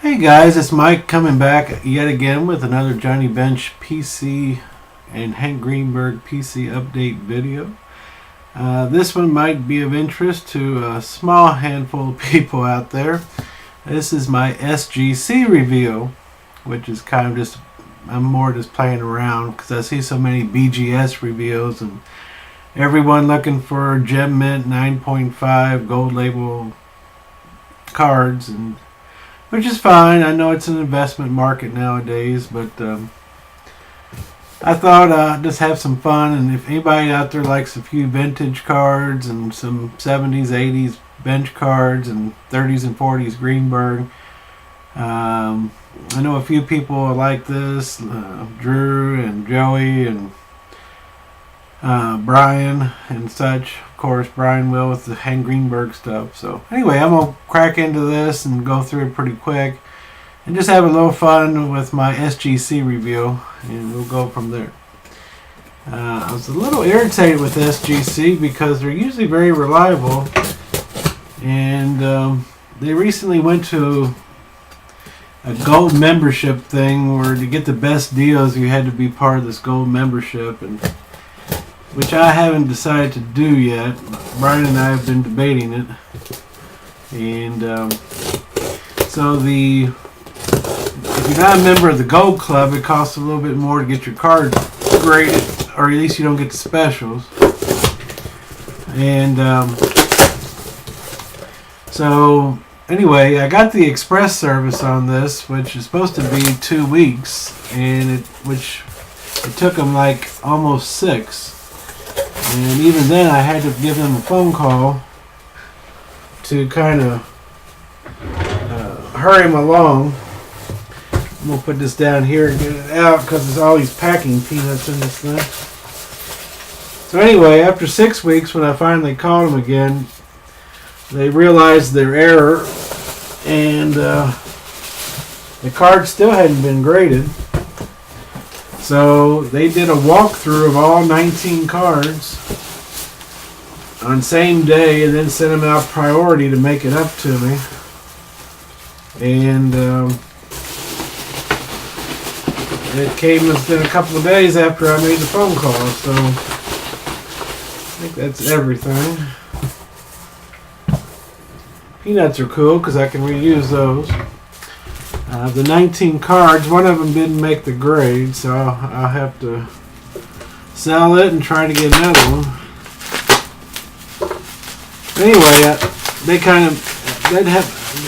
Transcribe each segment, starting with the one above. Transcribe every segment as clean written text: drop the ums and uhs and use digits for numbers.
Hey guys, it's Mike coming back yet again with another Johnny Bench PC and Hank Greenberg PC update video. This one might be of interest to a small handful of people out there. This is my SGC review, which is kind of just, I'm more just playing around because I see so many BGS reviews and everyone looking for Gem Mint 9.5 gold label cards, and which is fine. I know it's an investment market nowadays, but I thought I'd just have some fun. And if anybody out there likes a few vintage cards and some 70s, 80s bench cards and 30s and 40s Greenberg, I know a few people like this, Drew and Joey and Brian and such. Of course, Brian will with the Hank Greenberg stuff. So anyway, I'm going to crack into this and go through it pretty quick and just have a little fun with my SGC review, and we'll go from there. I was a little irritated with SGC because they're usually very reliable, and they recently went to a gold membership thing where to get the best deals you had to be part of this gold membership, and which I haven't decided to do yet. Brian and I have been debating it. And so if you're not a member of the Gold Club, it costs a little bit more to get your card graded, or at least you don't get the specials. And so anyway, I got the express service on this, which is supposed to be 2 weeks, and which it took them like almost 6. And even then, I had to give them a phone call to kind of hurry them along. I'm going to put this down here and get it out because there's all these packing peanuts in this thing. So anyway, after 6 weeks, when I finally called them again, they realized their error, and the card still hadn't been graded. So they did a walkthrough of all 19 cards on same day and then sent them out priority to make it up to me. And it came within a couple of days after I made the phone call. So I think that's everything. Peanuts are cool because I can reuse those. The 19 cards, one of them didn't make the grade, so I'll have to sell it and try to get another one. Anyway,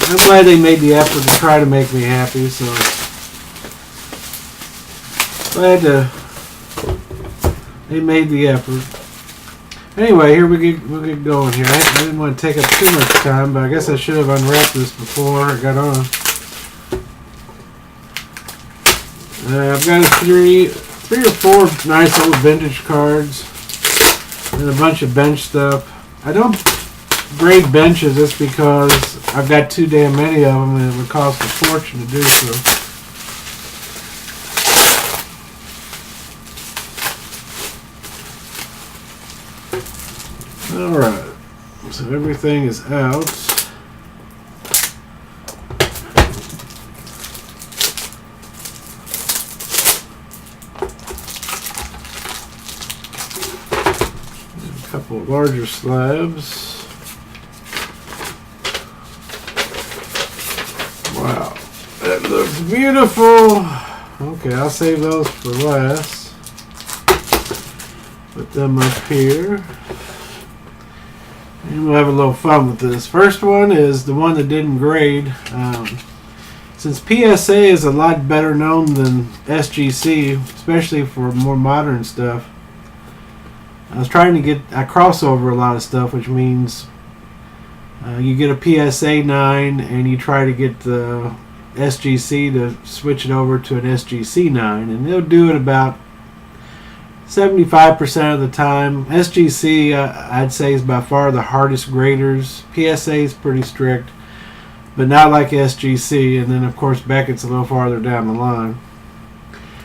I'm glad they made the effort to try to make me happy, so glad they made the effort. Anyway, we'll get going here. I didn't want to take up too much time, but I guess I should have unwrapped this before I got on. I've got three or four nice old vintage cards and a bunch of bench stuff. I don't grade benches just because I've got too damn many of them and it would cost a fortune to do so. Alright, so everything is out. Couple of larger slabs. Wow, that looks beautiful. Okay, I'll save those for last. Put them up here. And we'll have a little fun with this. First one is the one that didn't grade. Since PSA is a lot better known than SGC, especially for more modern stuff, I was trying to get, I cross over a lot of stuff, which means you get a PSA 9 and you try to get the SGC to switch it over to an SGC 9, and they'll do it about 75% of the time. SGC, I'd say, is by far the hardest graders. PSA is pretty strict, but not like SGC, and then of course Beckett's a little farther down the line.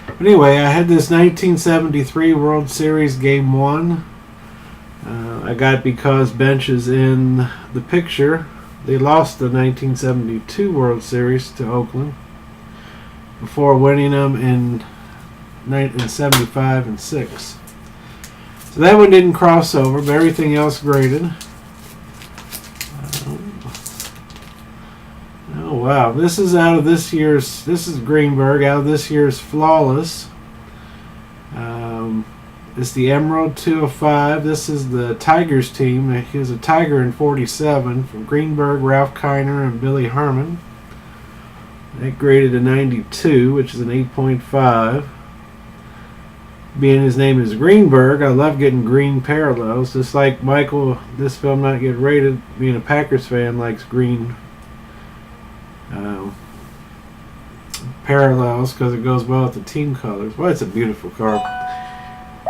But anyway, I had this 1973 World Series Game 1. I got it because Bench is in the picture. They lost the 1972 World Series to Oakland before winning them in 75 and 6. So that one didn't cross over, but everything else graded. Oh wow, this is out of this year's, this is Greenberg, out of this year's Flawless. It's the Emerald 2 of 5. This is the Tigers team. He was a Tiger in 47 from Greenberg, Ralph Kiner, and Billy Herman. That graded a 92, which is an 8.5. Being his name is Greenberg, I love getting green parallels. Just like Michael, this film not get rated, being a Packers fan, likes green parallels because it goes well with the team colors. Well, it's a beautiful car.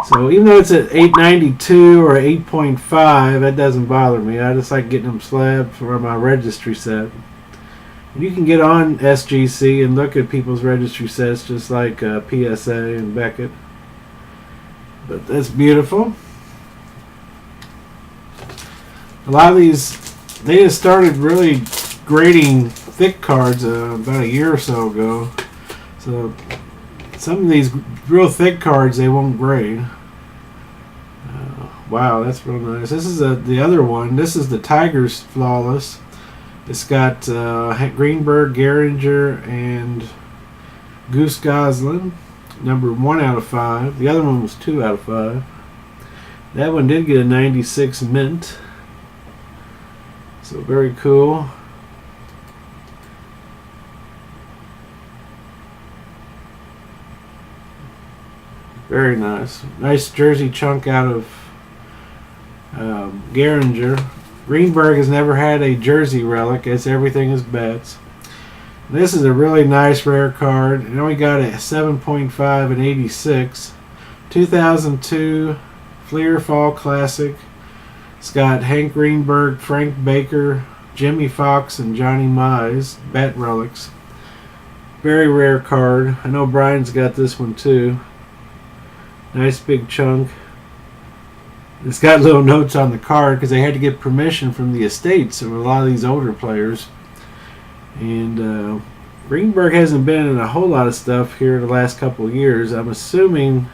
So even though it's at 892 or 8.5, that doesn't bother me. I just like getting them slabbed for my registry set. And you can get on SGC and look at people's registry sets just like PSA and Beckett. But that's beautiful. A lot of these, they just started really grading thick cards about a year or so ago. So some of these real thick cards they won't grade. Wow, that's real nice. This is the other one. This is the Tigers Flawless. It's got Greenberg, Gehringer, and Goose Goslin. Number 1 out of 5. The other one was 2 out of 5. That one did get a 96 mint. So very cool. Very nice. Nice jersey chunk out of Gehringer. Greenberg has never had a jersey relic. It's everything is bets. This is a really nice rare card. It only got a 7.5 and 86. 2002 Fleer Fall Classic. It's got Hank Greenberg, Frank Baker, Jimmy Fox, and Johnny Mize bat relics. Very rare card. I know Brian's got this one too. Nice big chunk. It's got little notes on the card because they had to get permission from the estates of a lot of these older players. And Greenberg hasn't been in a whole lot of stuff here the last couple of years. I'm assuming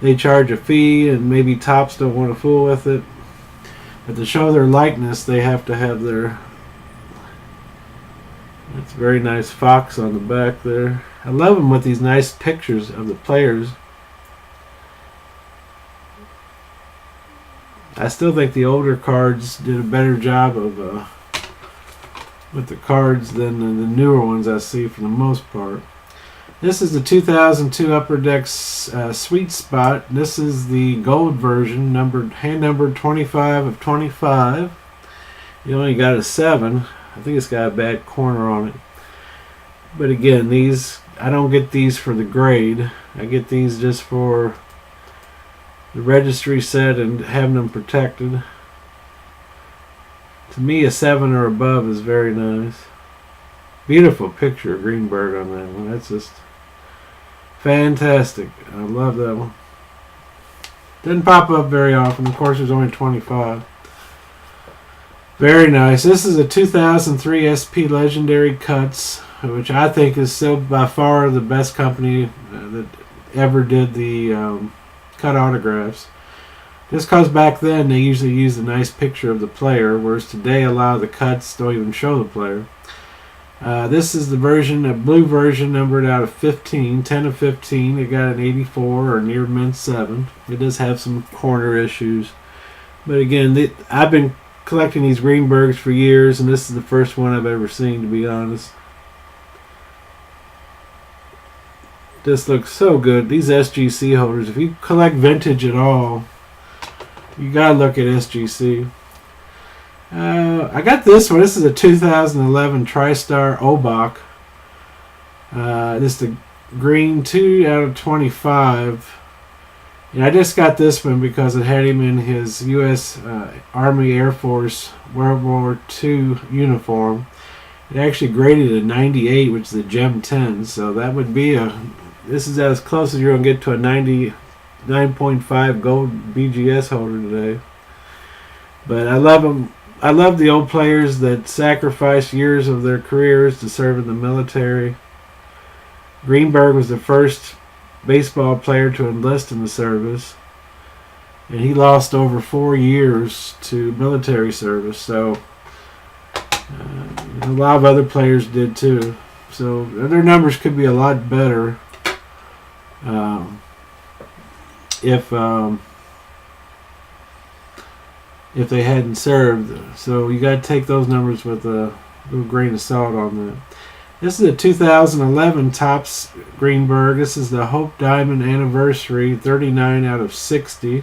they charge a fee and maybe Topps don't want to fool with it. But to show their likeness, they have to have their... That's a very nice fox on the back there. I love them with these nice pictures of the players. I still think the older cards did a better job of with the cards than the newer ones I see for the most part. This is the 2002 Upper Decks Sweet Spot. This is the gold version, hand numbered 25 of 25. You only got a 7. I think it's got a bad corner on it. But again, these, I don't get these for the grade. I get these just for the registry set and having them protected. To me, a 7 or above is very nice. Beautiful picture of Greenberg on that one. That's just fantastic. I love that one. Doesn't pop up very often. Of course, there's only 25. Very nice. This is a 2003 SP Legendary Cuts, which I think is still by far the best company that ever did the cut autographs. Just because back then they usually used a nice picture of the player, whereas today a lot of the cuts don't even show the player. This is the version, a blue version, numbered out of 15, 10 of 15. It got an 84 or near mint 7. It does have some corner issues. But again, I've been collecting these Greenbergs for years, and this is the first one I've ever seen, to be honest. This looks so good. These SGC holders, if you collect vintage at all, you gotta look at SGC. I got this one. This is a 2011 TriStar Obach. This is the green 2 out of 25. And I just got this one because it had him in his U.S. Army Air Force World War II uniform. It actually graded a 98, which is a Gem 10. So that would be this is as close as you're going to get to a 99.5 gold BGS holder today. But I love them. I love the old players that sacrificed years of their careers to serve in the military. Greenberg was the first baseball player to enlist in the service, and he lost over 4 years to military service. So a lot of other players did too. So their numbers could be a lot better if they hadn't served. So you got to take those numbers with a little grain of salt on that. This is a 2011 Topps Greenberg. This is the Hope Diamond Anniversary, 39 out of 60,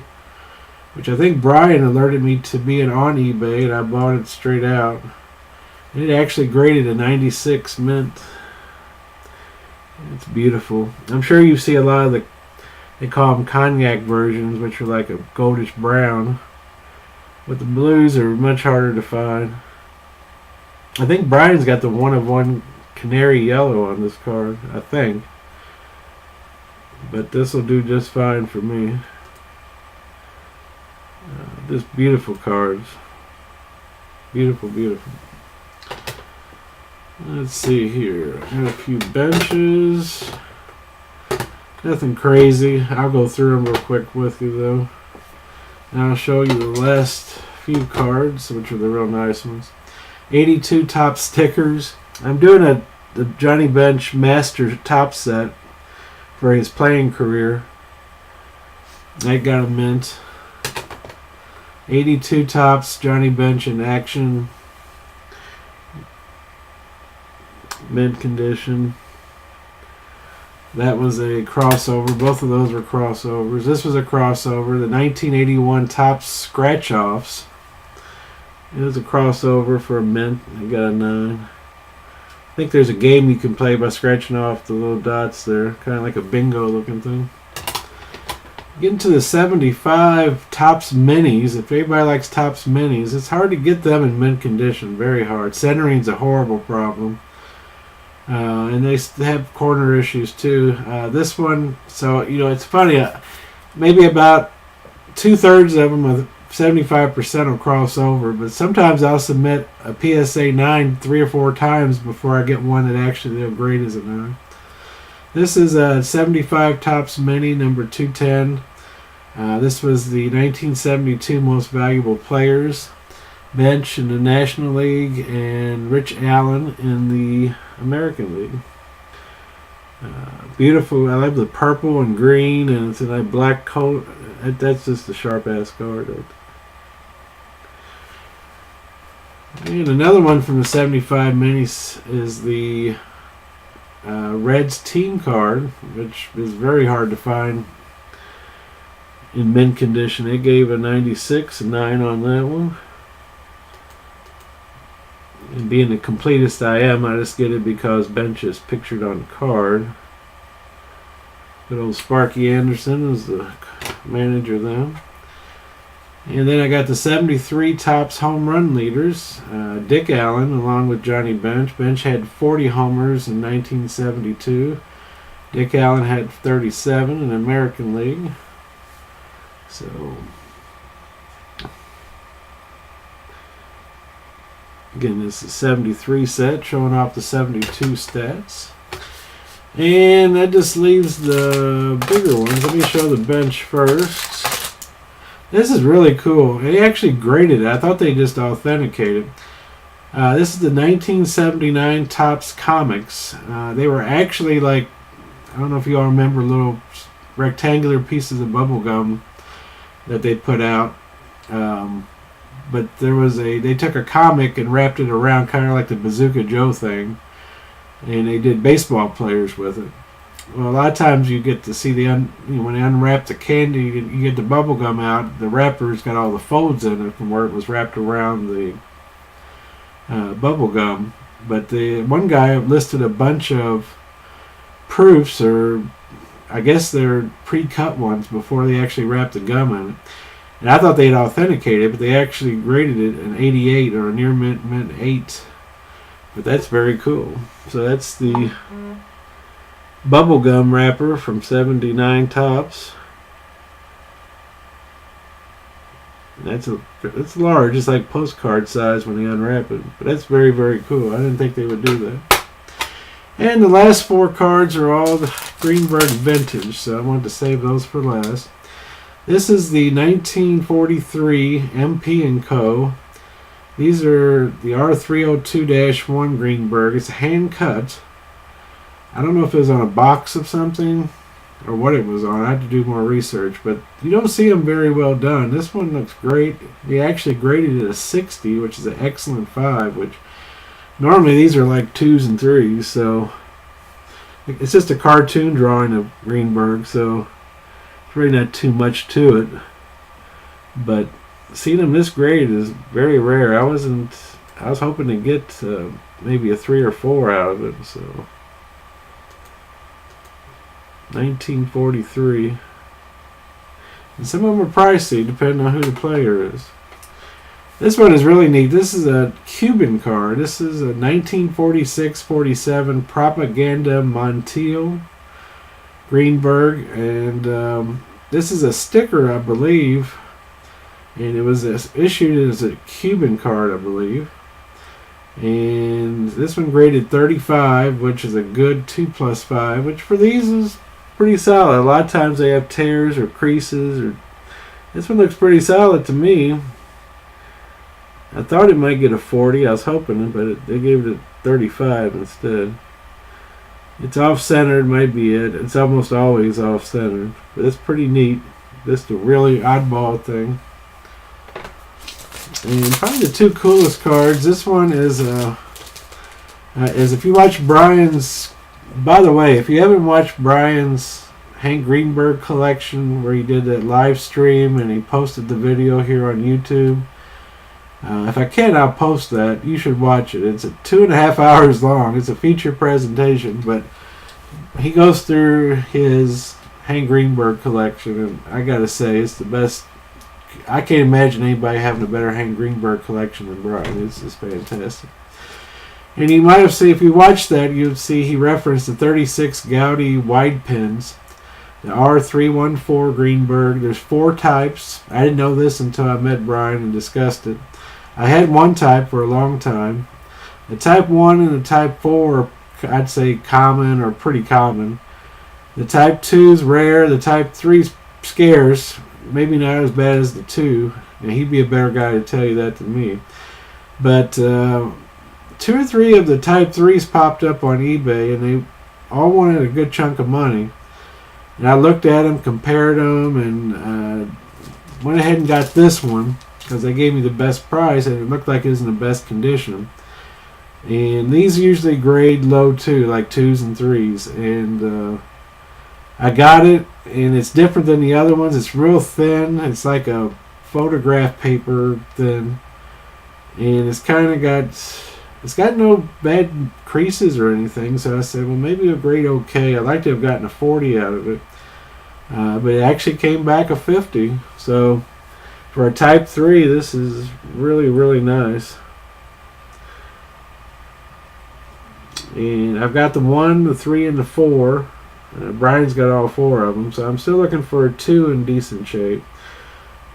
which I think Brian alerted me to being on eBay, and I bought it straight out. And it actually graded a 96 mint. It's beautiful. I'm sure you see a lot of they call them cognac versions, which are like a goldish brown. But the blues are much harder to find. I think Brian's got the one of one canary yellow on this card, I think. But this will do just fine for me. Just beautiful cards. Beautiful, beautiful. Let's see here. I got a few benches. Nothing crazy. I'll go through them real quick with you though. And I'll show you the last few cards, which are the real nice ones. 82 top stickers. I'm doing the Johnny Bench Master top set for his playing career. I got a mint. 82 tops Johnny Bench in action. Mint condition. That was a crossover. Both of those were crossovers. This was a crossover. The 1981 Topps Scratch Offs. It was a crossover for a mint. I got a 9. I think there's a game you can play by scratching off the little dots there. Kind of like a bingo looking thing. Getting to the 75 Topps Minis. If anybody likes Topps Minis, it's hard to get them in mint condition. Very hard. Centering's a horrible problem. And they have corner issues too. This one, so it's funny. Maybe about 2/3 of them, 75% will cross over. But sometimes I'll submit a PSA 9 3 or 4 times before I get one that actually they'll grade as a 9. This is a 75 Topps Mini number 210. This was the 1972 Most Valuable Players. Bench in the National League and Rich Allen in the American League. Beautiful. I love the purple and green, and it's in a black coat. That's just a sharp ass card. And another one from the 75 minis is the Reds team card, which is very hard to find in mint condition. It gave a 96, a 9 on that one. And being the completest I am, I just get it because Bench is pictured on the card. Good old Sparky Anderson is the manager there. And then I got the 73 Topps home run leaders. Dick Allen along with Johnny Bench. Bench had 40 homers in 1972. Dick Allen had 37 in the American League. So again, this is 73 set showing off the 72 stats. And that just leaves the bigger ones. Let me show the bench first. This is really cool. They actually graded it. I thought they just authenticated. This is the 1979 Topps Comics. They were actually like, I don't know if you all remember, little rectangular pieces of bubble gum that they put out. But they took a comic and wrapped it around kind of like the Bazooka Joe thing, and they did baseball players with it. Well, a lot of times you get to see when they unwrap the candy, you get the bubble gum out. The wrapper's got all the folds in it from where it was wrapped around the bubble gum. But the one guy listed a bunch of proofs, or I guess they're pre-cut ones before they actually wrapped the gum in it. And I thought they'd authenticated, but they actually graded it an 88 or a near mint 8. But that's very cool. So that's the bubblegum wrapper from 79 Topps. It's large. It's like postcard size when they unwrap it. But that's very, very cool. I didn't think they would do that. And the last 4 cards are all the Greenberg vintage, so I wanted to save those for last. This is the 1943 MP & Co. These are the R302-1 Greenberg. It's hand cut. I don't know if it was on a box of something or what it was on. I had to do more research, but you don't see them very well done. This one looks great. We actually graded it a 60, which is an excellent 5, which normally these are like 2s and 3s, so it's just a cartoon drawing of Greenberg, so it's really not too much to it. But seeing them this grade is very rare. I was hoping to get maybe a 3 or 4 out of it, so 1943. And some of them are pricey depending on who the player is. This one is really neat. This is a Cuban card. This is a 1946-47 Propaganda Montiel Greenberg, and this is a sticker, I believe, and it was issued as a Cuban card, I believe. And this one graded 35, which is a good 2+5, which for these is pretty solid. A lot of times they have tears or creases, or this one looks pretty solid to me. I thought it might get a 40. I was hoping, but they gave it a 35 instead. It's off-centered, might be it. It's almost always off-centered, but it's pretty neat. Just a really oddball thing. And probably the 2 coolest cards. This one is if you watch Brian's. By the way, if you haven't watched Brian's Hank Greenberg collection, where he did that live stream and he posted the video here on YouTube. If I can, I'll post that. You should watch it. It's 2.5 hours long. It's a feature presentation, but he goes through his Hank Greenberg collection, and I gotta say, it's the best. I can't imagine anybody having a better Hank Greenberg collection than Brian. It's just fantastic. And you might have seen, if you watched that, you'd see he referenced the 36 Gaudi wide pins, the R314 Greenberg. There's 4 types. I didn't know this until I met Brian and discussed it. I had one type for a long time. The type 1 and the type 4 are, I'd say, common or pretty common. The type 2 is rare. The type 3 is scarce. Maybe not as bad as the 2. And he'd be a better guy to tell you that than me. But 2 or 3 of the type 3s popped up on eBay, and they all wanted a good chunk of money. And I looked at them, compared them, and went ahead and got this one, because they gave me the best price, and it looked like it was in the best condition. And these usually grade low too, like 2s and 3s. And I got it, and it's different than the other ones. It's real thin. It's like a photograph paper thin, and it's got no bad creases or anything. So I said, well, maybe it'll grade okay. I'd like to have gotten a 40 out of it, but it actually came back a 50. So for a type 3, this is really, really nice. And I've got the 1, the 3, and the 4. Brian's got all 4 of them, so I'm still looking for a 2 in decent shape.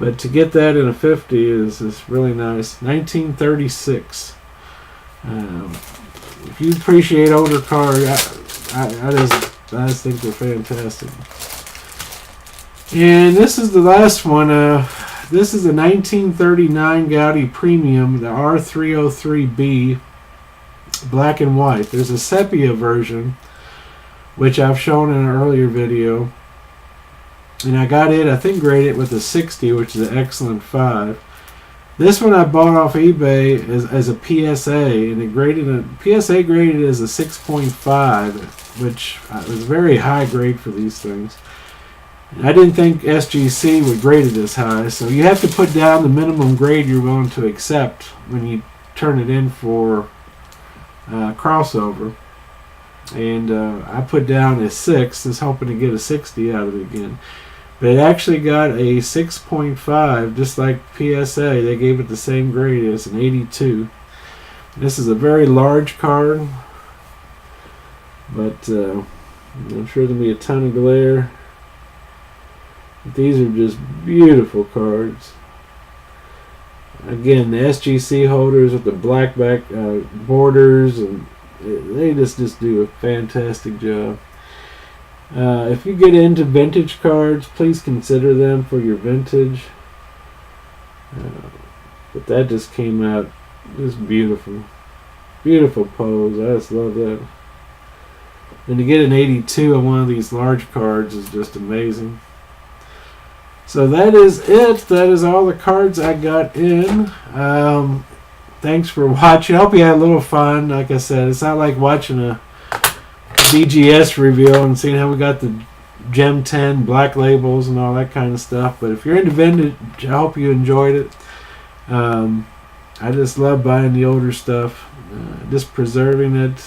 But to get that in a 50 is really nice. 1936. If you appreciate older cars, I just think they're fantastic. And this is the last one. This is a 1939 Gaudi Premium, the R303B, black and white. There's a sepia version, which I've shown in an earlier video. And I got it, I think, graded with a 60, which is an excellent 5. This one I bought off eBay as a PSA, and PSA graded as a 6.5, which was a very high grade for these things. And I didn't think SGC would grade it this high, so you have to put down the minimum grade you're willing to accept when you turn it in for crossover. And I put down a 6, just hoping to get a 60 out of it again. But it actually got a 6.5, just like PSA. They gave it the same grade as an 82. This is a very large card, but I'm sure there'll be a ton of glare. But these are just beautiful cards. Again, the SGC holders with the black back borders, and they just do a fantastic job. If you get into vintage cards, please consider them for your vintage. But that just came out just beautiful. Beautiful pose. I just love that. And to get an 82 on one of these large cards is just amazing. So that is it. That is all the cards I got in. Thanks for watching. I hope you had a little fun. Like I said, it's not like watching a BGS reveal and seeing how we got the Gem 10 black labels and all that kind of stuff. But if you're into vintage, I hope you enjoyed it. I just love buying the older stuff, just preserving it.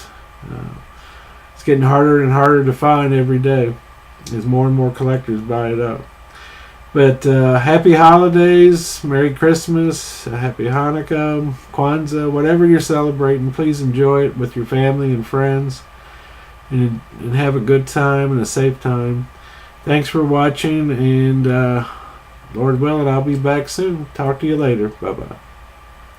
It's getting harder and harder to find every day as more and more collectors buy it up. But happy holidays, Merry Christmas, Happy Hanukkah, Kwanzaa, whatever you're celebrating, please enjoy it with your family and friends, and have a good time and a safe time. Thanks for watching, and Lord willing, I'll be back soon. Talk to you later. Bye-bye.